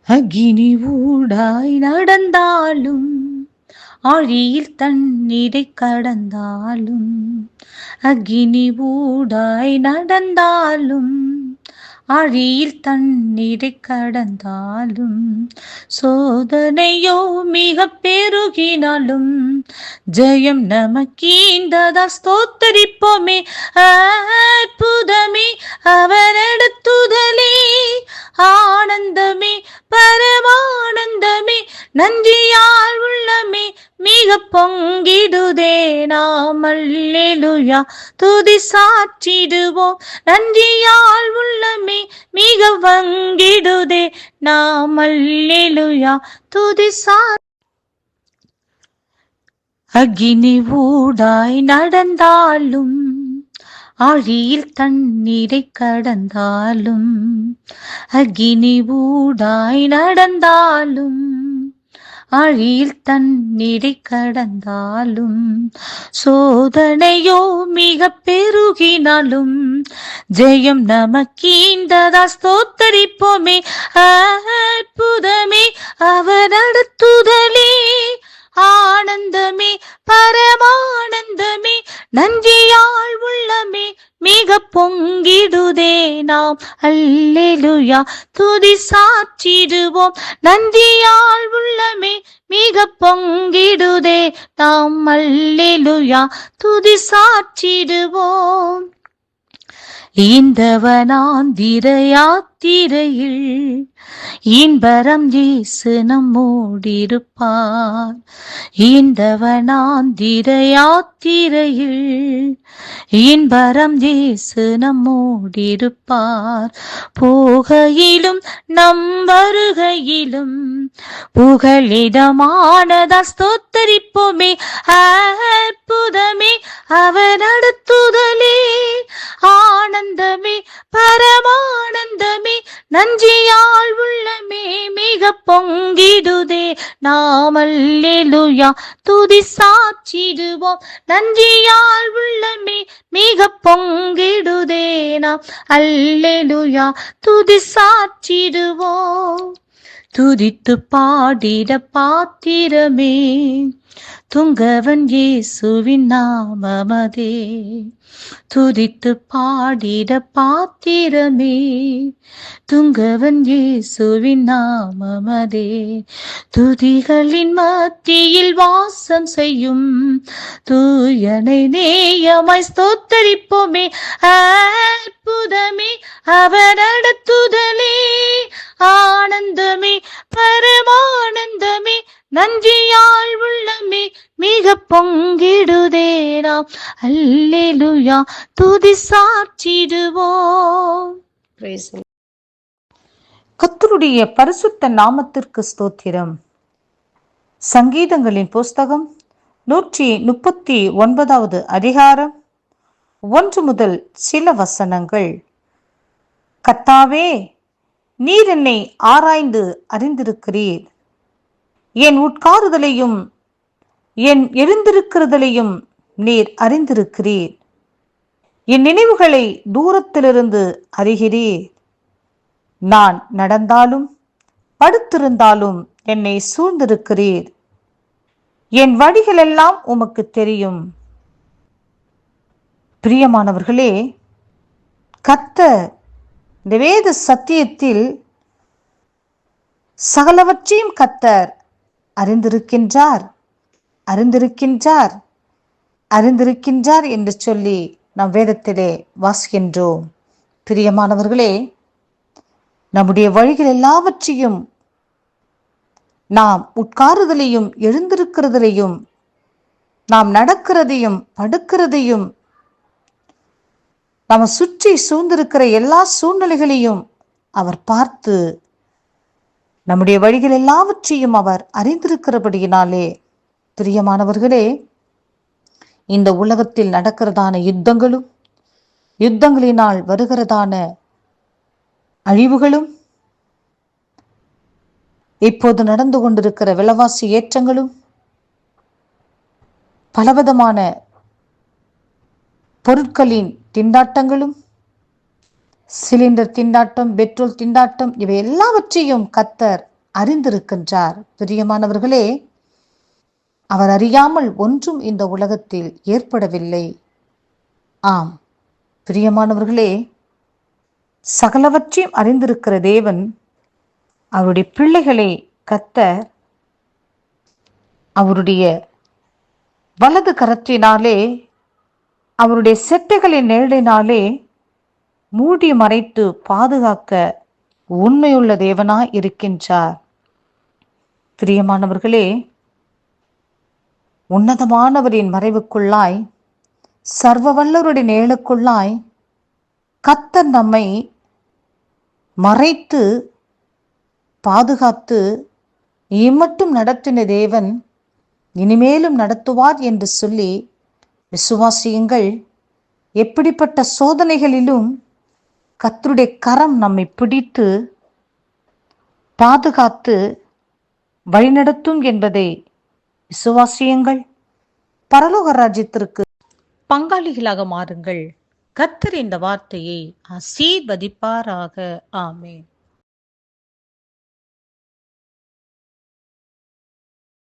அக்கினி ஊடாய் நடந்தாலும் ஆழியில் தண்ணீரை கடந்தாலும், அக்கினி ஊடாய் நடந்தாலும் ஆழியில் தண்ணீரை கடந்தாலும், சோதனையோ மிக பெருகினாலும் ஜெயம் நமக்கீந்ததா ஸ்தோத்தரிப்போமே. அற்புதமே அவரடுத்துதலே, ஆனந்தமே பரமானந்தமே, நன்றியால் உள்ளமே மிக பொங்கிடுதே. நாம் அல்லேலூயா துதி சாற்றிடுவோம், நன்றியால் உள்ளமே மிக வங்கிடுதே. நாம் அல்லேலூயா துதி அக்கினி ஊடாய் நடந்தாலும் ஆழியில் தண்ணீரை கடந்தாலும், அக்கினி ஊடாய் நடந்தாலும் ஆழியில் தண்ணீரை கடந்தாலும், சோதனையோ மிக பெருகினாலும் ஜெயம் நமக்கீந்ததா ஸ்தோத்தரிப்போமே. அற்புதமே அவர் நடத்துதலே, ஆனந்தமே பரமானந்தமே, நன்றியால் உள்ளமே மிக பொங்கிடுதே. நாம் அல்லேலூயா துதி சாற்றிடுவோம், நன்றியால் உள்ளமே மிக பொங்கிடுதே. நாம் அல்லேலூயா துதி சாற்றிடுவோம். ஈந்தவனாந்திர யாத்திரையில் இன்பரம் இயேசு நம்மோடிருப்பார். ஈந்தவனாந்திர யாத்திரையில் இன்பரம் இயேசு நம்மோடிருப்பார். போகையிலும் நம் வருகையிலும் புகலிடமானதா ஸ்தோத்தரிப்போமே. அற்புதமே அவர் நடத்துதலே, ஆனந்தமே பரமானந்தமே, நன்றியால் உள்ளமே மிக பொங்கிடுதே. நாம் அல்லேலூயா துதி சாற்றிடுவோம், நன்றியால் உள்ளமே மிக பொங்கிடுதே. நாம் அல்லேலூயா துதி சாற்றிடுவோம். துதித்து பாடிட பாத்திரமே துங்கவன் இயேசுவின் நாமமதே. துதித்து பாடிட பாத்திரமே துங்கவன் இயேசுவின் நாமமதே. துதிகளின் மத்தியில் வாசம் செய்யும் தூயனை நேயமாய் ஸ்தோத்தரிப்போமே. அற்புதமே அவர் நடத்துதலே, ஆனந்தமே பரமானந்தமே, நன்றியால் உள்ளமே மிக பொங்கிடுதே. நாம் அல்லேலூயா துதி சாற்றிடுவோம். கர்த்தருடைய பரிசுத்த நாமத்திற்கு ஸ்தோத்திரம். சங்கீதங்களின் புஸ்தகம் 139 அதிகாரம் 1 முதல் சில வசனங்கள். கர்த்தாவே, நீர் என்னை ஆராய்ந்து அறிந்திருக்கிறீர். என் உட்காருதலையும் என் எழுந்திருக்கிறதலையும் நீர் அறிந்திருக்கிறீர். என் நினைவுகளை தூரத்திலிருந்து அறிகிறீர். நான் நடந்தாலும் படுத்திருந்தாலும் என்னை சூழ்ந்திருக்கிறீர். என் வழிகளெல்லாம் உமக்கு தெரியும். பிரியமானவர்களே, கர்த்தர் இந்த வேத சத்தியத்தில் சகலவற்றையும் கர்த்தர் அறிந்திருக்கின்றார், அறிந்திருக்கின்றார், அறிந்திருக்கின்றார் என்று சொல்லி நாம் வேதத்திலே வாசிக்கின்றோம். பிரியமானவர்களே, நம்முடைய வழிகள் எல்லாவற்றையும், நாம் உட்காருதலையும் எழுந்திருக்கிறதையும், நாம் நடக்கிறதையும் படுக்கிறதையும், நாம் சுற்றி சூழ்ந்திருக்கிற எல்லா சூழ்நிலைகளையும் அவர் பார்த்து நம்முடைய வழிகள் எல்லாவற்றையும் அவர் அறிந்திருக்கிறபடியினாலே, பிரியமானவர்களே, இந்த உலகத்தில் நடக்கிறதான யுத்தங்களும், யுத்தங்களினால் வருகிறதான அழிவுகளும், இப்போது நடந்து கொண்டிருக்கிற விலைவாசி ஏற்றங்களும், பலவிதமான பொருட்களின் திண்டாட்டங்களும், சிலிண்டர் திண்டாட்டம், பெட்ரோல் திண்டாட்டம், இவை எல்லாவற்றையும் கர்த்தர் அறிந்திருக்கின்றார். பிரியமானவர்களே, அவர் அறியாமல் ஒன்றும் இந்த உலகத்தில் ஏற்படவில்லை. ஆம் பிரியமானவர்களே, சகலவற்றையும் அறிந்திருக்கிற தேவன் அவருடைய பிள்ளைகளை கர்த்தர் அவருடைய வலது கரத்தினாலே, அவருடைய செட்டைகளின் நிழலினாலே மூடி மறைத்து பாதுகாக்க உண்மையுள்ள தேவனாய் இருக்கின்றார். பிரியமானவர்களே, உன்னதமானவரின் மறைவுக்குள்ளாய், சர்வ வல்லவருடைய நிழலுக்குள்ளாய் கர்த்தர் நம்மை மறைத்து பாதுகாத்து இம்மட்டும் நடத்தின தேவன் இனிமேலும் நடத்துவார் என்று சொல்லி விசுவாசியுங்கள். எப்படிப்பட்ட சோதனைகளிலும் கர்த்தருடைய கரம் நம்மை பிடித்து பாதுகாத்து வழிநடத்தும் என்பதை விசுவாசியுங்கள். பரலோக ராஜ்யத்திற்கு பங்காளிகளாக மாறுங்கள். கர்த்தர் இந்த வார்த்தையை ஆசீர்வதிப்பாராக. ஆமென்.